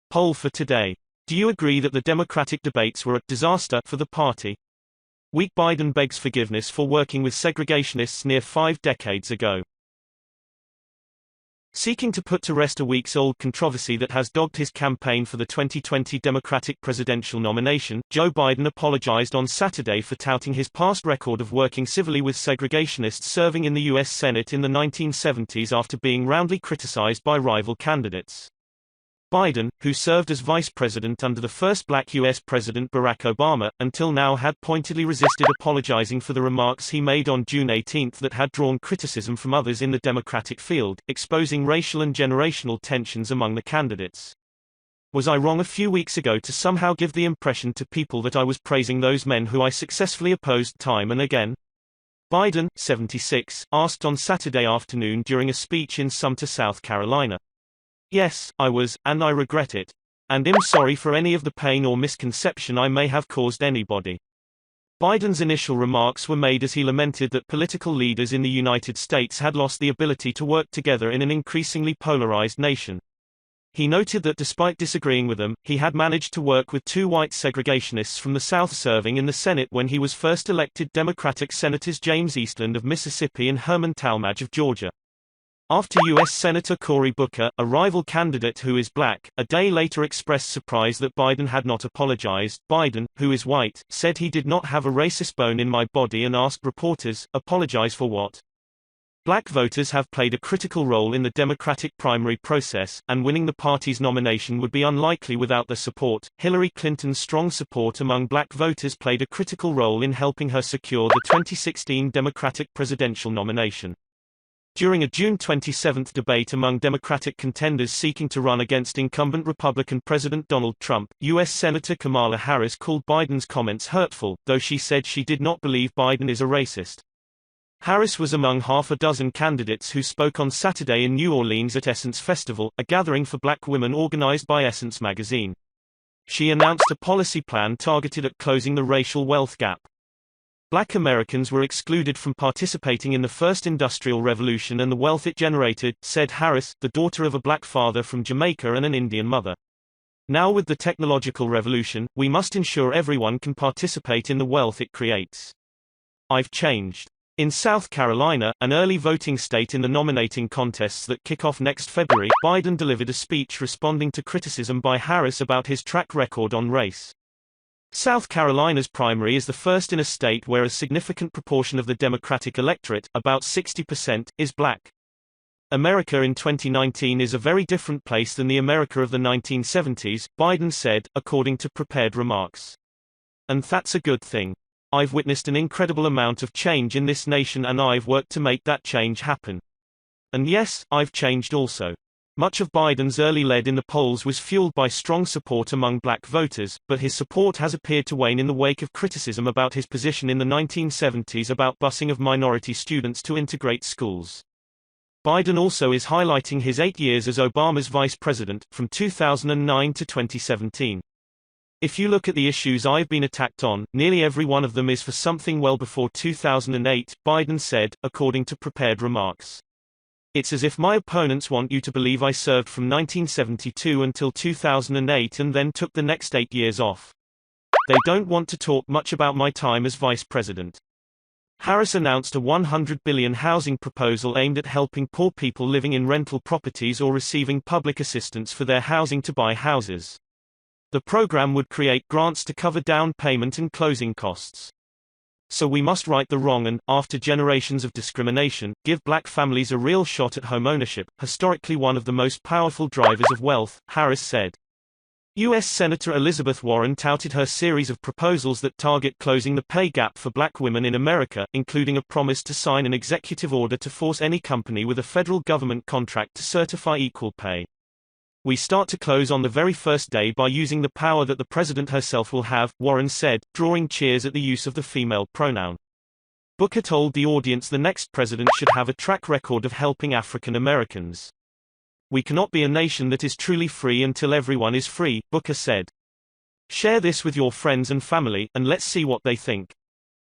Poll for today. Do you agree that the Democratic debates were a disaster for the party? Weak Biden begs forgiveness for working with segregationists near 5 decades ago. Seeking to put to rest a weeks-old controversy that has dogged his campaign for the 2020 Democratic presidential nomination, Joe Biden apologized on Saturday for touting his past record of working civilly with segregationists serving in the U.S. Senate in the 1970s after being roundly criticized by rival candidates. Biden, who served as vice president under the first black U.S. President Barack Obama, until now had pointedly resisted apologizing for the remarks he made on June 18 that had drawn criticism from others in the Democratic field, exposing racial and generational tensions among the candidates. Was I wrong a few weeks ago to somehow give the impression to people that I was praising those men who I successfully opposed time and again? Biden, 76, asked on Saturday afternoon during a speech in Sumter, South Carolina. Yes, I was, and I regret it. And am sorry for any of the pain or misconception I may have caused anybody. Biden's initial remarks were made as he lamented that political leaders in the United States had lost the ability to work together in an increasingly polarized nation. He noted that despite disagreeing with them, he had managed to work with 2 white segregationists from the South serving in the Senate when he was first elected, Democratic Senators James Eastland of Mississippi and Herman Talmadge of Georgia. After U.S. Senator Cory Booker, a rival candidate who is black, a day later expressed surprise that Biden had not apologized, Biden, who is white, said he did not have a racist bone in my body and asked reporters, apologize for what? Black voters have played a critical role in the Democratic primary process, and winning the party's nomination would be unlikely without their support. Hillary Clinton's strong support among black voters played a critical role in helping her secure the 2016 Democratic presidential nomination. During a June 27 debate among Democratic contenders seeking to run against incumbent Republican President Donald Trump, U.S. Senator Kamala Harris called Biden's comments hurtful, though she said she did not believe Biden is a racist. Harris was among half a dozen candidates who spoke on Saturday in New Orleans at Essence Festival, a gathering for black women organized by Essence magazine. She announced a policy plan targeted at closing the racial wealth gap. Black Americans were excluded from participating in the first industrial revolution and the wealth it generated, said Harris, the daughter of a black father from Jamaica and an Indian mother. Now with the technological revolution, we must ensure everyone can participate in the wealth it creates. I've changed. In South Carolina, an early voting state in the nominating contests that kick off next February, Biden delivered a speech responding to criticism by Harris about his track record on race. South Carolina's primary is the first in a state where a significant proportion of the Democratic electorate, about 60%, is black. America in 2019 is a very different place than the America of the 1970s, Biden said, according to prepared remarks. And that's a good thing. I've witnessed an incredible amount of change in this nation and I've worked to make that change happen. And yes, I've changed also. Much of Biden's early lead in the polls was fueled by strong support among black voters, but his support has appeared to wane in the wake of criticism about his position in the 1970s about busing of minority students to integrate schools. Biden also is highlighting his 8 years as Obama's vice president, from 2009 to 2017. If you look at the issues I've been attacked on, nearly every one of them is for something well before 2008, Biden said, according to prepared remarks. It's as if my opponents want you to believe I served from 1972 until 2008 and then took the next 8 years off. They don't want to talk much about my time as vice president. Harris announced a $100 billion housing proposal aimed at helping poor people living in rental properties or receiving public assistance for their housing to buy houses. The program would create grants to cover down payment and closing costs. So we must right the wrong and, after generations of discrimination, give black families a real shot at homeownership, historically one of the most powerful drivers of wealth, Harris said. U.S. Senator Elizabeth Warren touted her series of proposals that target closing the pay gap for black women in America, including a promise to sign an executive order to force any company with a federal government contract to certify equal pay. We start to close on the very first day by using the power that the president herself will have, Warren said, drawing cheers at the use of the female pronoun. Booker told the audience the next president should have a track record of helping African Americans. We cannot be a nation that is truly free until everyone is free, Booker said. Share this with your friends and family, and let's see what they think.